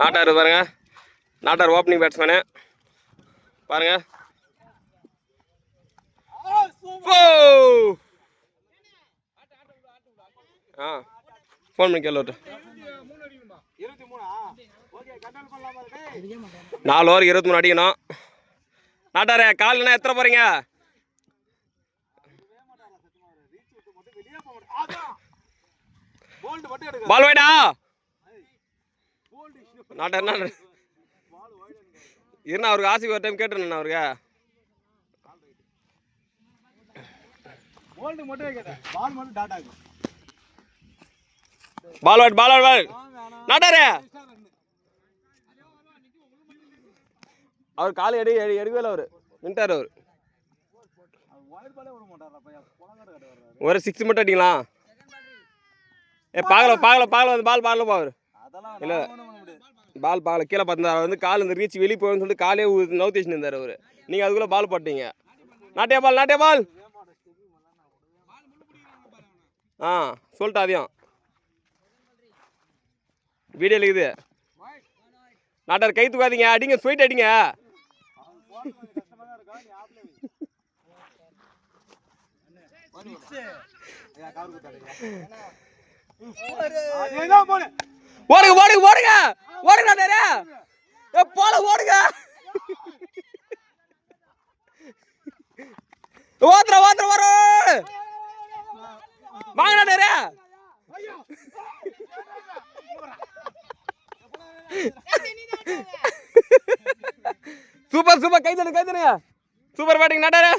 நாட்டார் பாருங்க, நாட்டார் ஓப்பனிங் பேட்ஸ்மேனு பாருங்க. ஃபோன் பண்ணி கேள்வி 4 ஓவர் 23 அடிக்கணும். நாட்டாரே கால்னா எத்தனை போறீங்க? பால் வைடா நாட்டார். என்ன இருந்தா அவருக்கு ஆசைக்கு ஒரு டைம் கேட்டுருந்தேன் அவருக்கு. பால் வாட் பால் வாட் நாட்டாரே அவர் காலை எடுக்கவே அவரு நின்ட்டார். அவரு ஒரு 6 மட்டும் அடிக்கலாம். பாக்கல வந்து பால் பாடல பாரு இல்ல பால் பாக்கல கீழே பார்த்தா வந்து கால் இந்த ரீச் வெளியே போகணும்னு சொல்லிட்டு காலே நவுத்தி வச்சுன்னு இருந்தார் அவரு. நீங்க அதுக்குள்ள பால் போட்டீங்க. நாட்டியா பால் சொல்லிட்டா அதையும் வீடியோ இருக்குது. நாட்டார் கை தூக்காதீங்க, அடிங்க ஸ்வீட் அடிங்க. ஓடுங்க நாட்டாரே போல ஓடுங்க. ஓத்துற வரும் வாங்க நாட்டாரே. சூப்பர் கை தருங்க. Super batting நாட்டாரே.